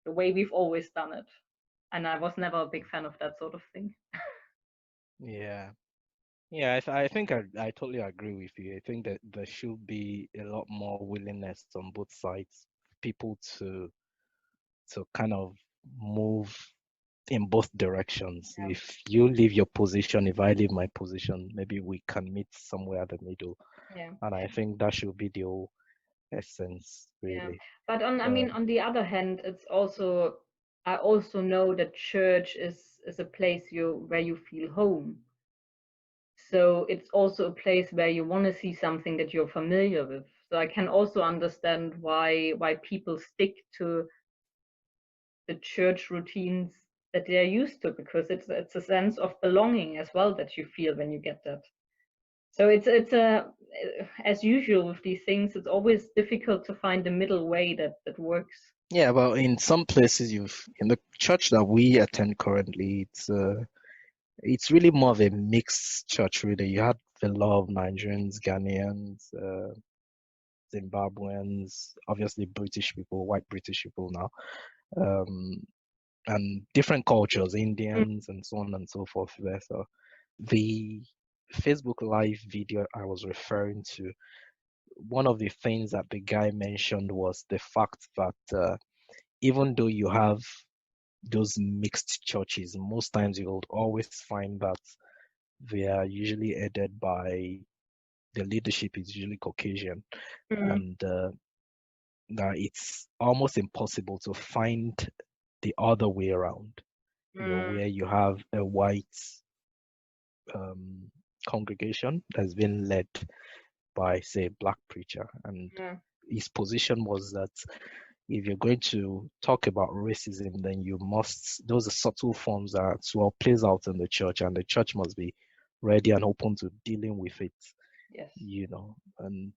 the way we've always done it. And I was never a big fan of that sort of thing. yeah. Yeah, I think I totally agree with you. I think that there should be a lot more willingness on both sides, people to kind of move in both directions. If you leave your position, if I leave my position, maybe we can meet somewhere at the middle. Yeah, And I think that should be the whole essence, yeah. really. But I Uh, mean, on the other hand, I also know that church is a place where you feel home. So it's also a place where you want to see something that you're familiar with. So I can also understand why people stick to the church routines that they're used to, because it's a sense of belonging as well that you feel when you get that. So it's a as usual with these things, it's always difficult to find a middle way that works. Yeah, well, in some places, in the church that we attend currently, it's really more of a mixed church, really. You had a lot of Nigerians, Ghanaians, Zimbabweans, obviously British people, white British people now, um, and different cultures, Mm, Indians, and so on and so forth there. So the Facebook Live video I was referring to, one of the things that the guy mentioned was the fact that even though you have those mixed churches, most times you'll always find that they are usually headed by the leadership is usually Caucasian, mm, and that it's almost impossible to find the other way around, mm, where you have a white um, congregation that's been led by, say, a black preacher, and mm, his position was that if you're going to talk about racism, then you must, those are subtle forms that well plays out in the church, and the church must be ready and open to dealing with it, yes. And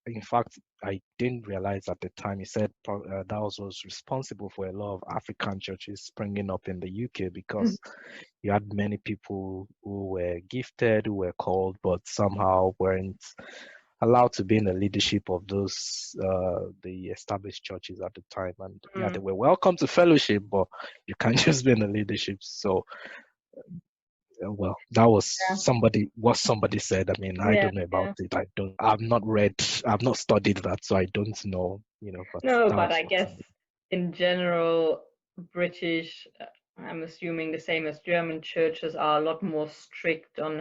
in fact, I didn't realize at the time he said that was responsible for a lot of African churches springing up in the UK, because you had many people who were gifted, who were called, but somehow weren't allowed to be in the leadership of those the established churches at the time. And yeah, they Mm, were welcome to fellowship, but you can't just be in the leadership. So well, that was yeah, what somebody said. I mean, I yeah, don't know about yeah. it. I've not studied that, so I don't know, but No, that but was I what guess somebody. in general, British, I'm assuming the same as German churches, are a lot more strict on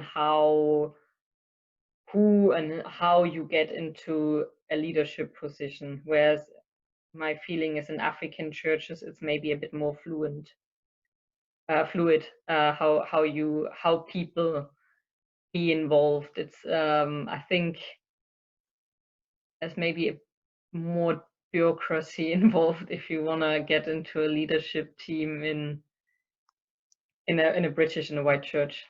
who and how you get into a leadership position. Whereas my feeling is in African churches, it's maybe a bit more fluid, how people be involved. It's I think there's maybe a more bureaucracy involved if you want to get into a leadership team in a British and a white church.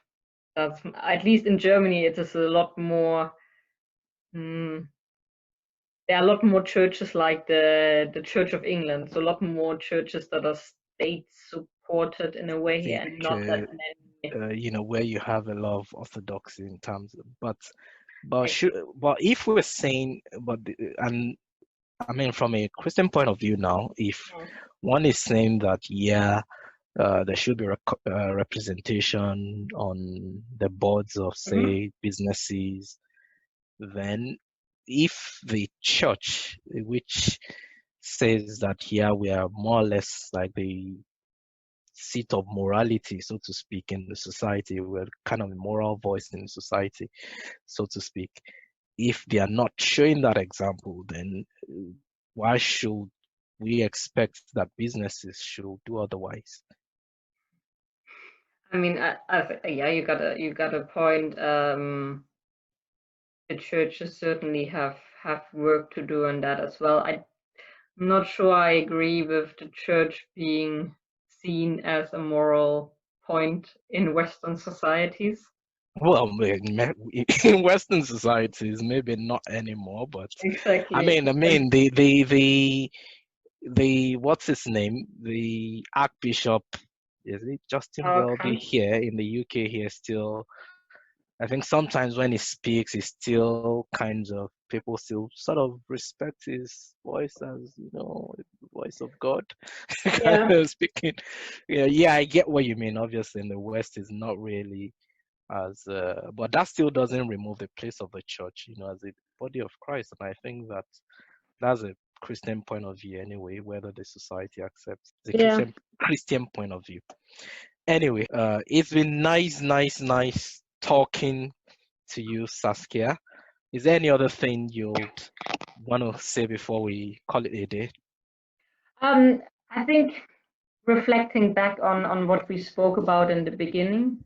That's at least in Germany. It is a lot more. Mm, there are a lot more churches like the Church of England. So a lot more churches that are state supported in a way, Think and not that many. where you have a lot of orthodoxy in terms of, but Like, should but if we're saying and I mean from a Christian point of view now, if mm, one is saying that yeah, there should be representation on the boards of, mhm, say, businesses. Then, if the church, which says that here we are more or less like the seat of morality, so to speak, in the society, we're kind of a moral voice in society, so to speak. If they are not showing that example, then why should we expect that businesses should do otherwise? I mean, yeah, you got a point. The churches certainly have work to do on that as well. I'm not sure I agree with the church being seen as a moral point in Western societies. Well, in Western societies, maybe not anymore, but Exactly. I mean, the what's his name? The Archbishop, is it Justin How Welby come? here in the UK here still? I think sometimes when he speaks, he's still kind of people still sort of respect his voice as the voice of God, kind Yeah, of speaking. Yeah, yeah, I get what you mean. Obviously, in the West, is not really as but that still doesn't remove the place of the church, as a body of Christ. And I think that that's a Christian point of view anyway, whether the society accepts the yeah. Christian point of view. Anyway, it's been nice talking to you, Saskia. Is there any other thing you'd want to say before we call it a day? I think reflecting back on what we spoke about in the beginning,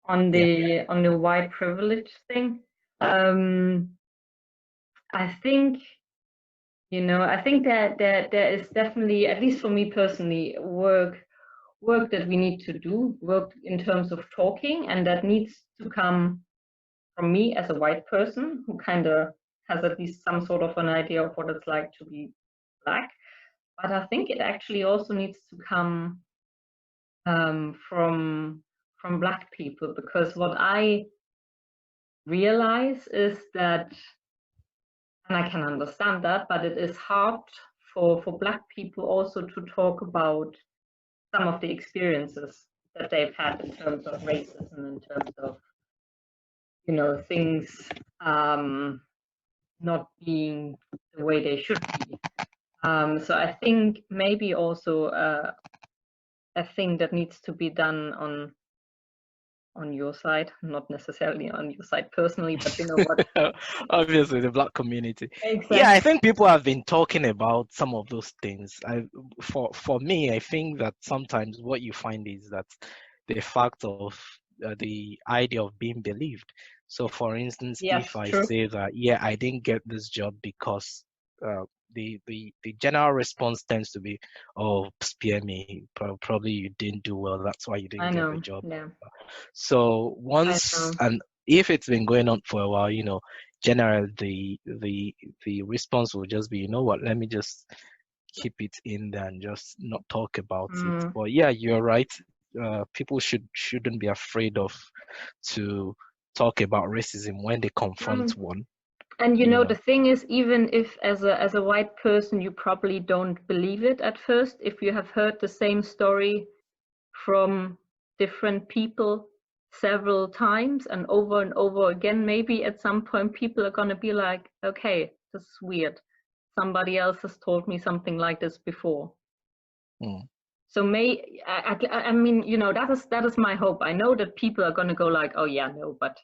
On Yeah. the white privilege thing, I think, I think that there is definitely, at least for me personally, work that we need to do, work in terms of talking, and that needs to come from me as a white person who kind of has at least some sort of an idea of what it's like to be Black. But I think it actually also needs to come from Black people, because what I realize is that, and I can understand that, but it is hard for Black people also to talk about some of the experiences that they've had in terms of racism, in terms of, things not being the way they should be. So I think maybe also a thing that needs to be done on your side, not necessarily on your side personally, but you know what? Obviously, the Black community. Yeah, I Exactly. think people have been talking about some of those things. For me, I think that sometimes what you find is that the fact of the idea of being believed. So, for instance, if Yes, I true. say that, yeah, I didn't get this job because the general response tends to be, oh, spare me, probably you didn't do well, that's why you I didn't get the know. job. Yeah, So I once, know. and if it's been going on for a while, generally the response will just be, you know what, let me just keep it in there and just not talk about it. Mm, But yeah, you're right. People shouldn't be afraid of to talk about racism when they confront mm. one, And you the know. thing is, even if as a white person you probably don't believe it at first, if you have heard the same story from different people several times and over again, maybe at some point people are going to be like, okay, this is weird. Somebody else has told me something like this before. Mm. So I mean, that is my hope. I know that people are going to go like, oh yeah, no, but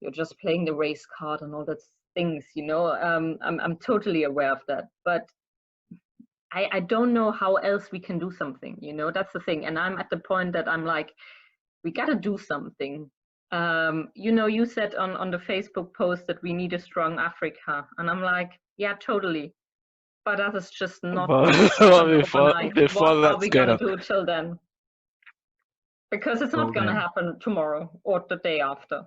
you're just playing the race card and all that things, I'm totally aware of that. But I don't know how else we can do something, that's the thing. And I'm at the point that I'm like, we got to do something. You said on the Facebook post that we need a strong Africa. And I'm like, yeah, totally. But that is just not But going to happen before overnight. What before are that's we going going to to do till then? Because it's not hold going to on. happen tomorrow or the day after.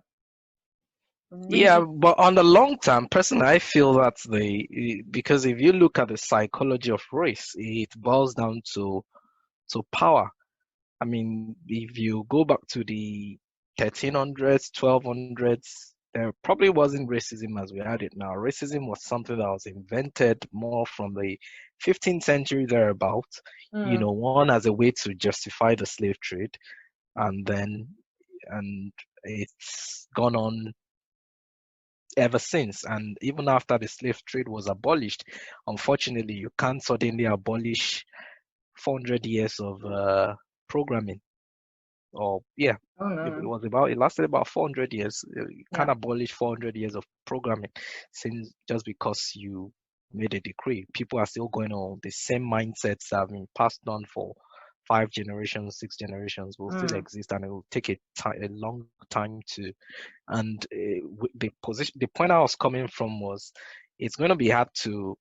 We Yeah, just, but on the long term, personally, I feel that because if you look at the psychology of race, it boils down to power. I mean, if you go back to the 1300s, 1200s, there probably wasn't racism as we had it now. Racism was something that was invented more from the 15th century thereabout, mm, one as a way to justify the slave trade, and then and it's gone on ever since. And even after the slave trade was abolished, unfortunately, you can't suddenly abolish 400 years of programming. Or yeah, oh no. it lasted about 400 years. You Yeah. can't abolish 400 years of programming since just because you made a decree. People are still going on the same mindsets that have been passed on for 5 generations, 6 generations will still Mm, exist, and it will take a long time to. And the point I was coming from was, it's going to be hard to.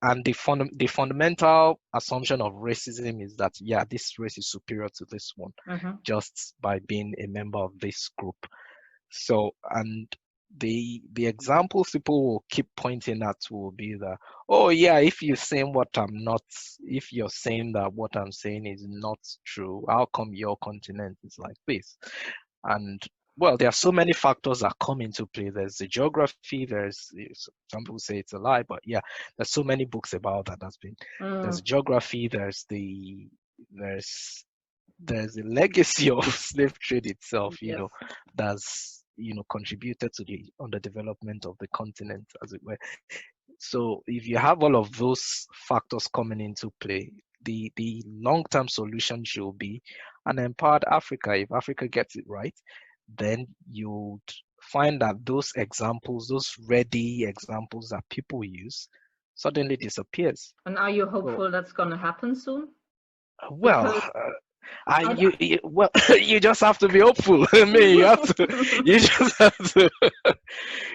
And the fundamental assumption of racism is that, yeah, this race is superior to this one hmm just by being a member of this group. So, and the examples people will keep pointing at will be that, oh yeah, if you're saying that what I'm saying is not true, how come your continent is like this? And well, there are so many factors that come into play. There's the geography, some people say it's a lie, but yeah, there's so many books about that. There's the mm, geography, there's there's a legacy of slave trade itself, yes. that's contributed to the underdevelopment of the continent, as it were. So if you have all of those factors coming into play, the long-term solution should be an empowered Africa. If Africa gets it right, then you'd find that those examples, those ready examples that people use, suddenly disappears. And are you So, hopeful that's going to happen soon? well, Because Well, you just have to be hopeful. I mean, you just have to,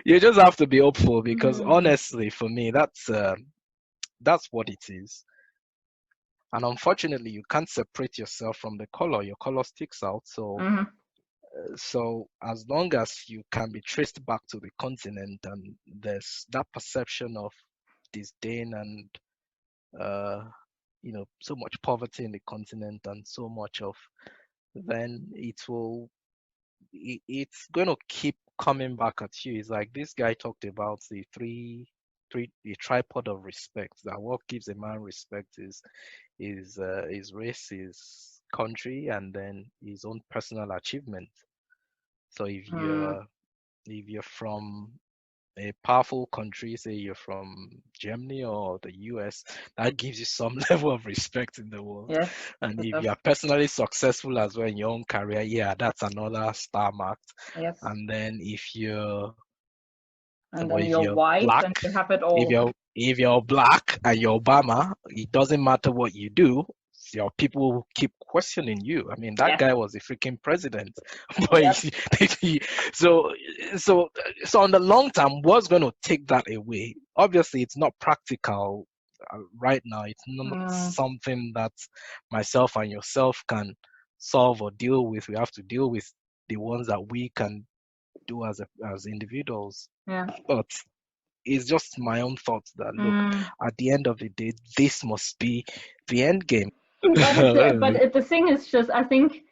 you just have to be hopeful because honestly, for me, that's what it is. And unfortunately, you can't separate yourself from the color. Your color sticks out. So as long as you can be traced back to the continent, and there's that perception of disdain and uh, so much poverty in the continent and so much of, then it's going to keep coming back at you. It's like this guy talked about the tripod of respect. That what gives a man respect is his race, his country, and then his own personal achievement. So if you're from a powerful country, say you're from Germany or the US, that gives you some level of respect in the world. Yes, And it if does. you're personally successful as well in your own career, yeah, that's another star marked. Yes. And then And but then if you're you're white black, and you have it if all. you're black and you're Obama, it doesn't matter what you do. Your people will keep questioning you. I mean, that Yes. guy was a freaking president, but Yep. so so so on the long term, what's going to take that away? Obviously, it's not practical right now. It's not something that myself and yourself can solve or deal with. We have to deal with the ones that we can do as individuals. Yeah. But it's just my own thoughts that look, at the end of the day, this must be the end game. But the thing is just, I think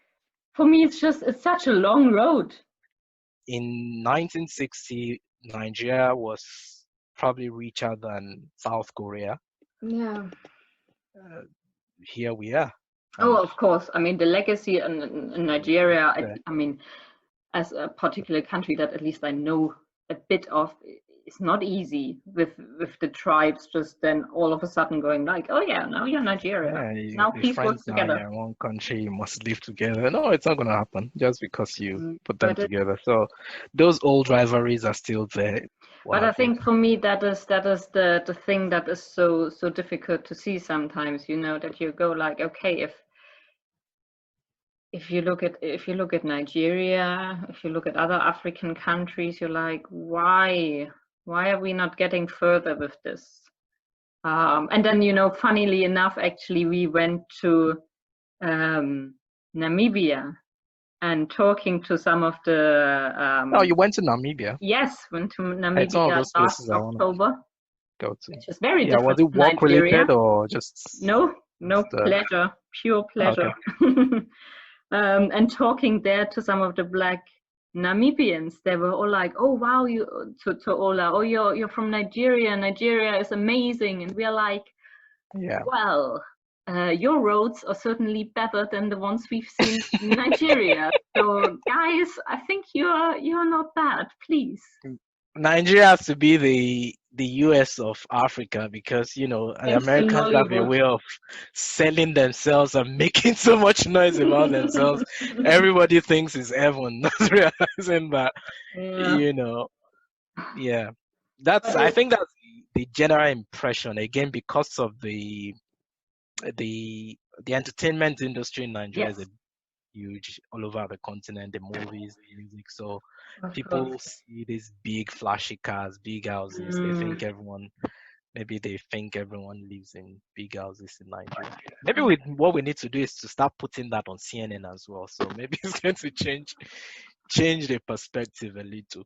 for me, it's such a long road. In 1960, Nigeria was probably richer than South Korea. Yeah. Here we are. Oh, of course. I mean, the legacy in Nigeria, Yeah. I mean, as a particular country that at least I know a bit of, it's not easy with the tribes just then all of a sudden going like, oh yeah, now you're Nigeria. Yeah, Now your peace works friends now in together. your own country, you must live together. No, it's not going to happen just because you put them But together. So those old rivalries are still there. What but I happens? think for me that is the thing that is so difficult to see sometimes, that you go like, okay, if you look at Nigeria, if you look at other African countries, you're like, why are we not getting further with this? And then, funnily enough, actually, we went to Namibia and talking to some of the. Oh, you went to Namibia. Yes, went to It's one of Namibia those last places I want to October, go to. which is very Yeah, was different it from work Nigeria. related or just No, uh, pleasure, pure pleasure. okay? And talking there to some of the black Namibians, they were all like, "Oh wow, you to Ola, oh you're from Nigeria. Nigeria is amazing," and we are like, Yeah. "Well, your roads are certainly better than the ones we've seen in Nigeria. So guys, I think you're not bad. Please." Nigeria has to be the US of Africa because the Thanks to Americans have a Nollywood. way of selling themselves and making so much noise about themselves. Everybody thinks it's heaven, not realizing that Yeah. you know, yeah. But I think that's the general impression again because of the entertainment industry in Nigeria is yes, huge all over the continent, the movies, the music. So of people course. see these big flashy cars, big houses. Maybe they think everyone lives in big houses in Nigeria. Maybe what we need to do is to start putting that on CNN as well. So maybe it's going to change the perspective a little.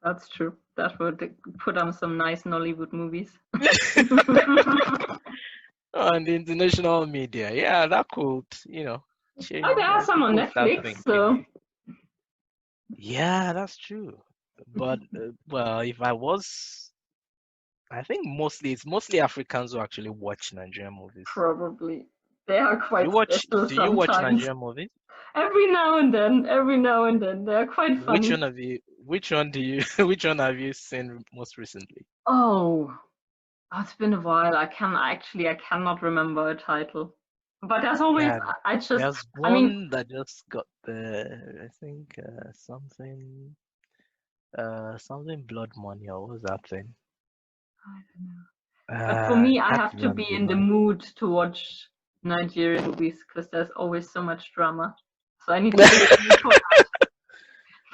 That's true. That would put on some nice Nollywood movies. On the international media, yeah, that could, Oh, there are some on people start Netflix, thinking. so Yeah, that's true. But well, I think it's mostly Africans who actually watch Nigerian movies. probably they are quite special Do you watch sometimes. Nigerian movies? Every now and then, they're quite funny. Which one have you seen most recently? Oh, it's been a while. I cannot remember a title. But there's always, Yeah, there's I mean, one that just got I think something blood money, or what was that thing? I don't know. But for me, I Can't have to remember be the in the name. mood to watch Nigerian movies because there's always so much drama. So I need to be in the mood for that.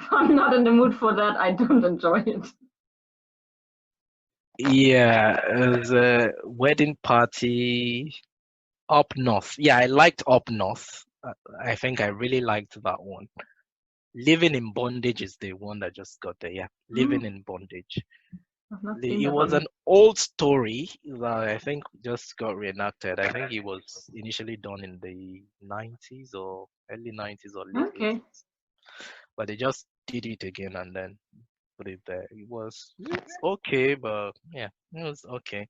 If I'm not in the mood for that, I don't enjoy it. Yeah, the wedding party up north. Yeah, I liked up north. I think I really liked that one. Living in Bondage is the one that just got there. Yeah, Living in Bondage. I've not seen It that was one. an old story that I think just got reenacted. I think it was initially done in the 90s or early 90s or late Okay. 80s, but they just did it again and then put it there. It's okay, but yeah, it was okay.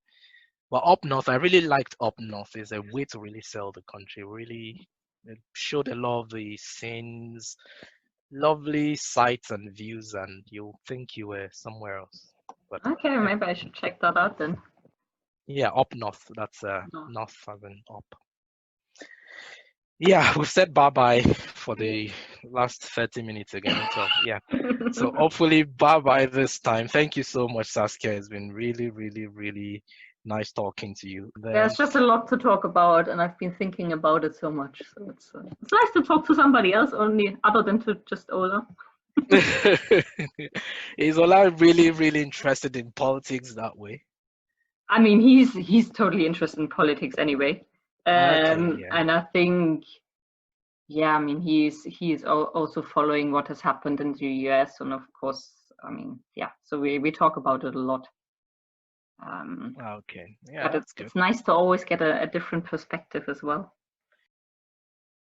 But up north, I really liked up north. It's a way to really sell the country. Really, it showed a lot of the scenes, lovely sights and views, and you'll think you were somewhere else. But Okay, yeah, maybe I should check that out then. yeah, up north. That's No. north as in up. Yeah, we've said bye bye for the last 30 minutes again. So yeah. So hopefully bye bye this time. Thank you so much, Saskia. It's been really, really, really nice talking to you. There's Then just a lot to talk about, and I've been thinking about it so much. So it's nice to talk to somebody else, only other than to just Ola. is Ola really, really interested in politics that way? I mean, he's totally interested in politics anyway, Okay, yeah. and I think, yeah, I mean, he is also following what has happened in the US, and of course, I mean, yeah. So we talk about it a lot. Okay. Yeah, But that's good. it's nice to always get a different perspective as well.